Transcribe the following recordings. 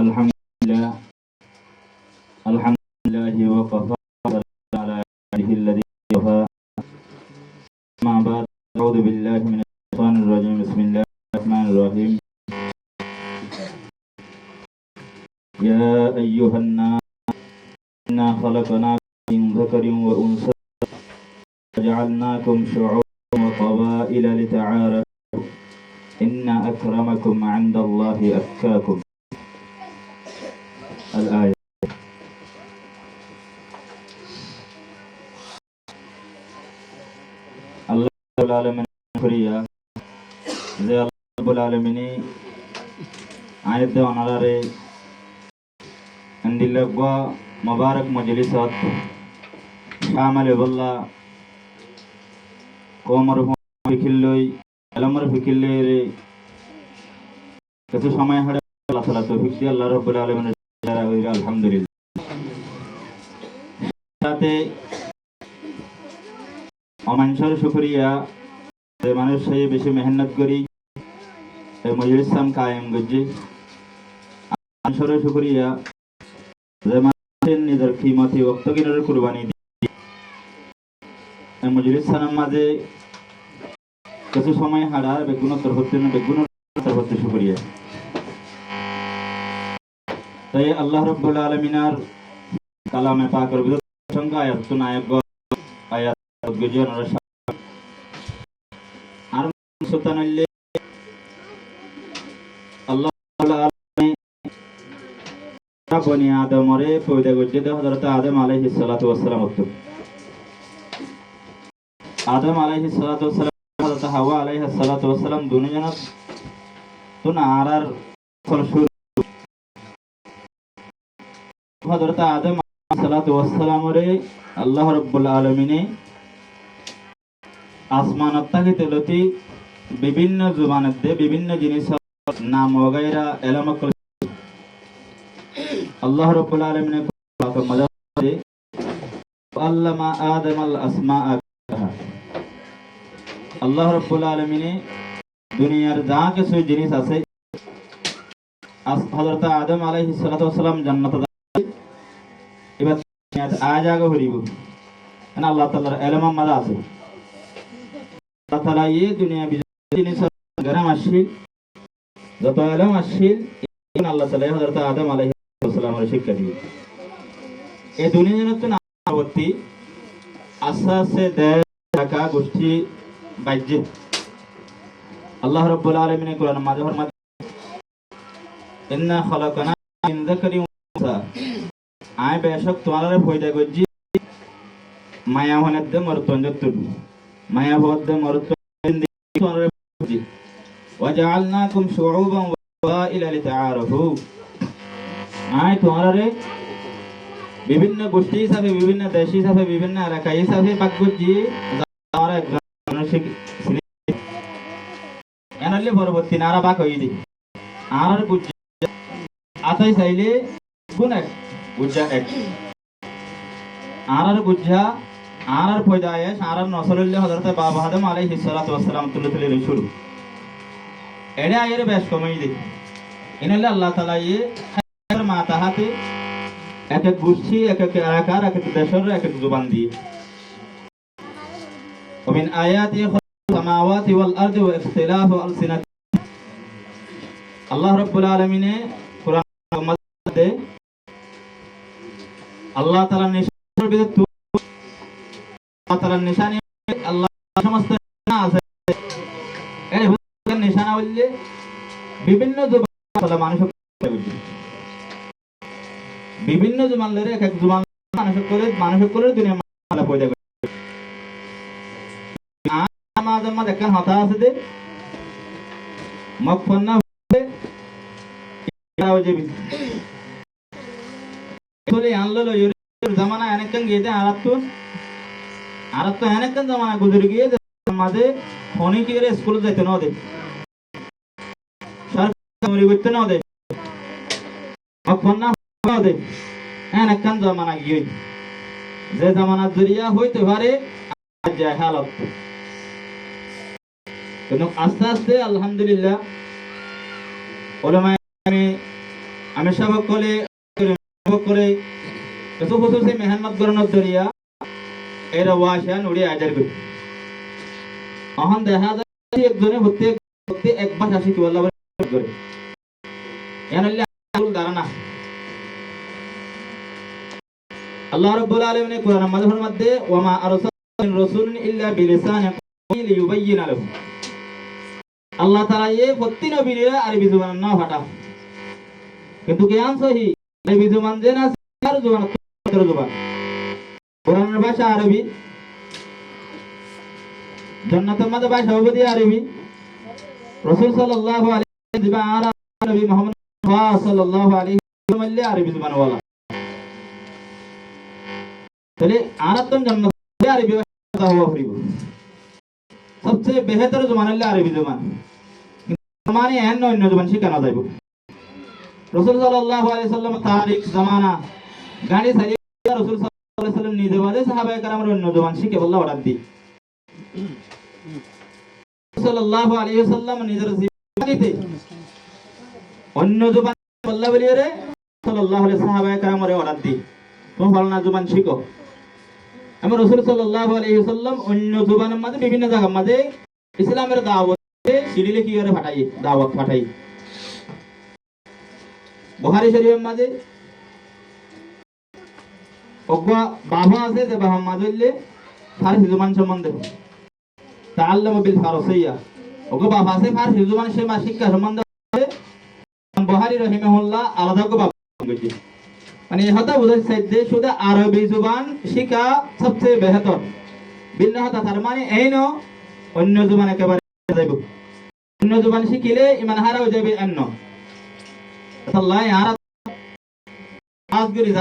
الحمد لله الحمد لله وكفى على عباده الذي وفى. أما بعد أعوذ بالله من الشيطان الرجيم. بسم الله الرحمن الرحيم. يا أيها الناس إنا خلقناكم من ذكر وأنثى وجعلناكم شعوبا وقبائل لتعارفوا إن أكرمكم عند الله أتقاكم. الآية. আল্লাহ রাব্বুল আলামিন করিয়া যে আল্লাহ রাব্বুল আলামিন আয়াতে অনারারে আন্দিল্লাহ মুবারক মজলিসত শামিল বল্লা কোমর ফিকিল্লই আলমর ফিকিল্লে কিছু সময় হাড়ে আল্লাহ তাআলা তৌফিক দিয়ে আল্লাহ রাব্বুল আলামিনের যারা হইরা আলহামদুলিল্লাহ। সাথে অমানসর শুকরিয়া যে মানুষ সেই বেশি মেহনত করি এই মজলিস সাম কায়েম গজি অমানসর শুকরিয়া যে মানুষের নিজের কিমতি ওয়াক্ত কিনার কুরবানি দিয়ে এই মজলিস সানার মাঝে কিছু সময় হাড়ার বেগুনতর হতে শুকরিয়া। তাই আল্লাহ রাব্বুল আলামিনার কালামে পাকের ভিতর সংখ্যা আয়াত নায়ক আয়াত গজন আর সুবহানাল্লাহ আল্লাহ আলামিন বনি আদমরে পয়দা করতে হযরত আদম আলাইহিস সালাতু ওয়াস সালাম আদম আলাইহিস সালাতু ওয়াস সালাম হযরত হাওয়া আলাইহিস সালাতু ওয়াস সালাম দুনিয়া তো না আর শুরু হযরত আদম আলাইহিস সালাতু ওয়াস সালামরে আল্লাহ রাব্বুল আলামিন আসমানত তাকিতে লতি বিভিন্ন জুবানত দে বিভিন্ন জিনিস নাম ওগাইরা এলাম করে আল্লাহ রাব্বুল আলামিন পাক মজাদে আল্লামা আদম আল আসমাআ আল্লাহ রাব্বুল আলামিন দুনিয়ার যা কিছু জিনিস আছে হযরত আদম আলাইহিস সালাতু ওয়াস সালাম জান্নাতে এবার আজ আগে হরিব না আল্লাহ তাআলার ইলম মাদা আছে আল্লাহ তাআলা এই দুনিয়া জিনিস গরম আসিল যত ইলম আসিল আল্লাহ তাআলা হযরত আদম আলাইহিস সালামের শিক্ষা দিয়ে এই দুনিয়ার নতুন আবর্তি আসাসে দেখা গোষ্ঠী বাজ্যে আল্লাহ রাব্বুল আলামিন কোরআন মাঝে ফরমাতে ইন্না খালাকনা মিন যাকারিন ওয়া উনসা আয় বেশক তোমারে পয়দা করছি মায়া হনের দে মরতন যতুর মায়া হওয়ার দে মরতন তোমারে করছি ওয়াজআলনাকুম শুউবান ওয়া কবাইলা লিতাআরাফু আয় তোমারে বিভিন্ন গোষ্ঠী হিসাবে বিভিন্ন দেশ হিসাবে বিভিন্ন এলাকা হিসাবে ভাগ করছি তোমার একজন মানসিক এনালে পরবর্তী নারা ভাগ হই দি আর বুঝ আতাই চাইলে গুণ এক বুঝা এক আর বুঝা আর পয়দায়েশ আর নসরুল্লাহ হযরত বাবা আদম আলাইহিস সালাতু ওয়াস সালাম তুলে শুরু এড়ে আয়ের বেশ কমই দি ইনাল্লাহ আল্লাহ তাআলা এর মাথা হাতে এক এক গোষ্ঠী এক এক আকার এক এক দেশের এক এক জবান দিয়ে ومن آياته خلق السماوات والأرض واختلاف ألسنتهم আল্লাহ রাব্বুল আলামিন কুরআন মধ্যে আল্লাহ তাআলার নিশানের ভিতর আল্লাহ তাআলার নিশানি আল্লাহ সমস্ত আছে এর ভিতর নিশানা হইলে বিভিন্ন জবান আল্লাহ মানুষ বিভিন্ন জবান লরে এক এক জবান মানুষ করে দুনিয়া আল্লাহ পয়দা করে আমাদের মধ্যে একটা হতা আছে দে মকফন্না এটাও যে আসলে আনলো এর জামানা অনেকক্ষণ গিয়ে আরাত তো অনেকক্ষণ জামানা গুজরে গিয়ে মাঝে ফোনে কি করে স্কুলে যাইতে না দে সরকারি করতে না দে মকফন্না না দে অনেকক্ষণ জামানা গিয়ে যে জামানার জরিয়া হইতে পারে যায় হালত কিন্তু আস্তে আস্তে আলহামদুলিল্লাহ ওলামায়ে আমি সব করে কিছু খুশুসি মেহনত করানোর দরিয়া এর ওয়াশান উড়ে আজার করি এখন দেখা যায় একজনে হতে এক ভাষা শিখি আল্লাহ করে এনলে ধারণা আল্লাহ রাব্বুল আলামিন কোরআন মাঝের মধ্যে ওয়ামা আরসালনা রাসূলান ইল্লা বিলিসানি লিইয়ুবাইয়িনা লাহুম আল্লাহ তাআলা এই প্রতি নবীর আরবি জবান না ফাটা কিন্তু জ্ঞান সহি আরবি জবান যে না আর জবান জবান কোরআনের ভাষা আরবি জান্নাতের মধ্যে ভাষা হবে আরবি রাসূল সাল্লাল্লাহু আলাইহি ওয়াসাল্লাম আর নবী মুহাম্মদ সাল্লাল্লাহু আলাইহি ওয়াসাল্লাম আরবি জবান ওয়ালা তাহলে আরাতন জান্নাত আরবি ভাষা হওয়া হইব সবচেয়ে বেহতর জবান হলো আরবি জবান মানে অন্য জবান শিখানো যাইব রাসূল সাল্লাল্লাহু আলাইহি ওয়াসাল্লাম তারিখ জামানা গাড়ি সারিয়ে রাসূল সাল্লাল্লাহু আলাইহি ওয়াসাল্লাম নিজে বলে সাহাবায়ে কেরামের অন্য জবান শিখে বললা অর্ডার দি সাল্লাল্লাহু আলাইহি ওয়াসাল্লাম নিজের জীবনীতে অন্য জবান বললা বলিয়ে রে সাল্লাল্লাহু আলাইহি সাহাবায়ে কেরামের অর্ডার দি তুমি বলনা জবান শিখো আমি রাসূল সাল্লাল্লাহু আলাইহি ওয়াসাল্লাম অন্য জবানের মধ্যে বিভিন্ন জায়গার মধ্যে ইসলামের দাওয়াতে সিডি লিখি করে পাঠাই দাওয়াত পাঠাই বুখারী শরীফের মধ্যে ওগা বাবা আছে যে বাবা মাজলে ফারসি জবান সম্বন্ধে তাআল্লামু বিল ফারসিয়া ওগা বাবা আছে ফারসি জবান সে মা শিক্ষা সম্বন্ধে বুখারী রাহিমাহুল্লাহ আলাদা গো বাবা কইছে মানে হতা বুঝাইছে যে শুধু আরবি জবান শিখা সবচেয়ে বেহতর ভিন্ন হতা তার মানে এই ন অন্য জবান একেবারে যাইব অন্য জবান শিখিলে ইমান হারাও যাবে অন্য আল্লাহ আর আজগরি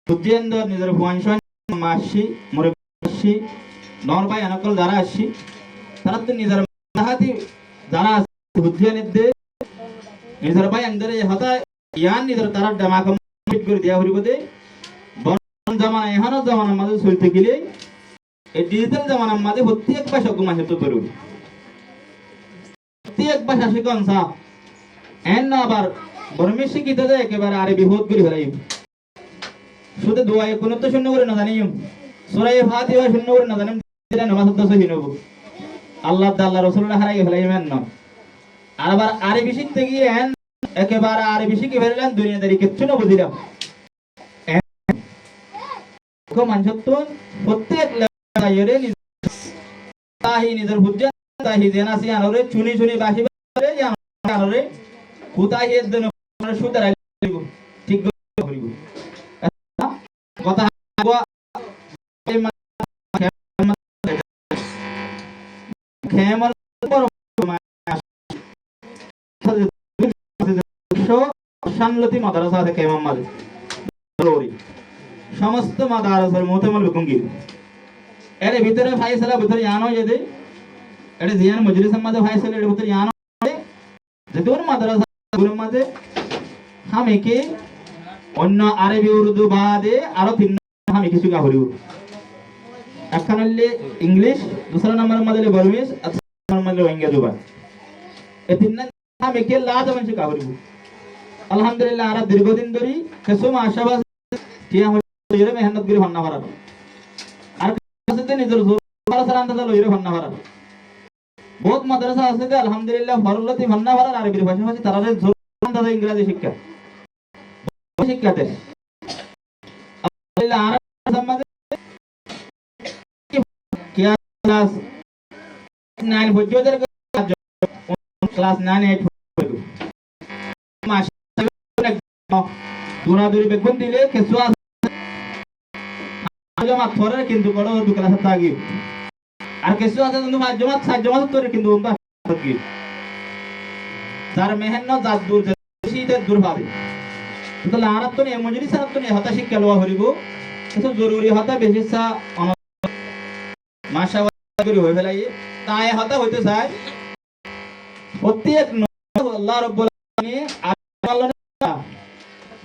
বুদ্ধিয়েন্দ্র নিজের ভুয়ানশন মাসি মুরব্বি নর ভাই অনকল যারা আসি তারা তো নিজের হাতি যারা বুদ্ধিয়েন্দ্র নিজের ভাই আন্দরে হতা ইয়ান নিজের তারা ডামা কমপ্লিট করে দেয়া হইব দে বর্তমান জামানা এখনো জামানার মাঝে চলতে গেলে এই ডিজিটাল জামানার মাঝে প্রত্যেক ভাষা গুমা হেতু করুন প্রত্যেক ভাষা শিখন সা এন আবার বর্মে শিখিত যায় একেবারে আরবি বহুত করে ফেলাই শুধু দোয়া কোনো তো শূন্য করে না জানি সূরা ফাতিহা শূন্য করে না জানি এটা নামাজ তো সহি নব আল্লাহ আল্লাহ রাসূলুল্লাহ হারাই ফেলাই মেন না আর আবার আরবি শিখতে গিয়ে একেবারে আরবি শিখে ফেললেন দুনিয়াদারি কিচ্ছু না বুঝিলাম কো মানছত প্রত্যেক লাগাইরে তাহি নিজের বুঝা তাহি জেনাসি আনরে চুনি চুনি বাসি করে আনরে কোথায় এর জন্য সুতার ঠিক করিব কথা খেমর শানলতি মাদ্রাসা থেকে ইমাম মালিক সমস্ত মাদ্রাসার মুতামাল বিকুঙ্গি এর ভিতরে ফাইসালা ভিতরে জানো যদি এর জিয়ান মজলিসের মধ্যে ফাইসালা এর ভিতরে জানো যে দূর মাদ্রাসা গুলোর মধ্যে আমি কি অন্য আরবি উর্দু বাদে আরো তিন আমি কিছু কা হরিব একখান হইলে ইংলিশ दूसरा नंबर मध्ये बर्मीज আর নম্বর मध्ये ওয়াঙ্গা দুবা এই তিন আমি কি লাজ মানে কা হরিব আলহামদুলিল্লাহ আর দীর্ঘদিন ধরে কিছু আশাবাদ টিয়া হইরে মেহনত করে ভান্না করা আর কাছে নিজের জোর সালাম দাদা লইরে ভান্না করা বহুত মাদ্রাসা আছে যে আলহামদুলিল্লাহ ফরলতি ভান্না করা আরবি ভাষা তারা জোর দাদা ইংরেজি শিক্ষা শিক্ষাতে আলহামদুলিল্লাহ আর সমাজে ক্লাস 9 পর্যন্ত ক্লাস 9 8 মাস দূরাদূরি বেগুন দিলে কিছু জমা থরে কিন্তু বড় দু ক্লাস থাকি আর কিছু আছে কিন্তু জমা জমা তোরে কিন্তু ওটা থাকি তার মেহনত জাত দূর শীতের দূর ভাবে তাহলে আর তো নেই মজুরি সারা তো নেই হতা শিক্ষা লওয়া হরিব কিছু জরুরি হতা বেশি সা মাশাআল্লাহ করে হয়ে ফেলাই তাই হতা হইতে চায় প্রত্যেক আল্লাহ রাব্বুল আলামিন আল্লাহ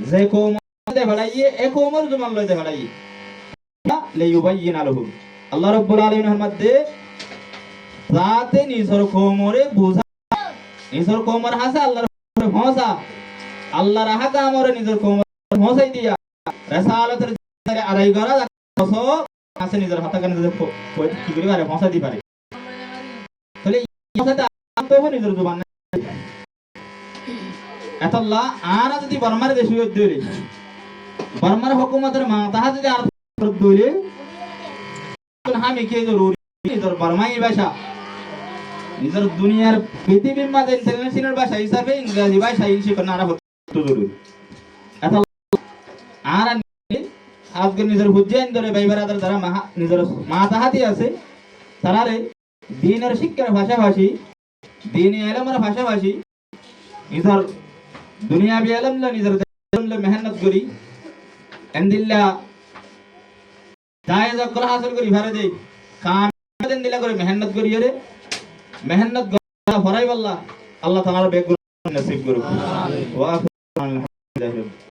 যে কওম দে ফেলাইয়ে এ কওমের জমান লইতে ফেলাই লিইয়ুবাইয়িন লাহুম আল্লাহ রাব্বুল আলামিনের মধ্যে যাতে নিজের কওমরে বুঝা নিজের কওমের হাসা আল্লাহর ভাষা আল্লাহর আহকামরে নিজের কোমর পৌঁছাই দিয়া রিসালাতের আড়াই গরা বছর আছে নিজের হাতে কানে নিজে কি করে পারে পৌঁছাই দিতে পারে তাহলে পৌঁছাতে তো নিজের জবান এতল্লাহ আর যদি বর্মার দেশ হইলে বর্মার হুকুমতের মা তাহা যদি আর দইলে আমি কে জরুরি নিজের বর্মাই ভাষা নিজের দুনিয়ার পৃথিবীর মাঝে ইন্টারন্যাশনাল ভাষা হিসাবে ইংরেজি ভাষা শিখে না হতো জরুরি আর আজকে নিজের হুজ্জাইন ধরে ভাইবারাদের যারা নিজের মা তাহাতি আছে তারারে দিনের শিক্ষার ভাষাভাষী দিনী এলমের ভাষাভাষী নিজের দুনিয়াবি এলমলে নিজের মেহনত করি এন্দিল্লা জায়েজ অকল হাসিল করি ভারে দেই কাম দিলা করে মেহনত করি রে মেহনত ফরাই বল্লা আল্লাহ তাআলা বেগুন নসিব করুক ওয়া আলহামদুলিল্লাহ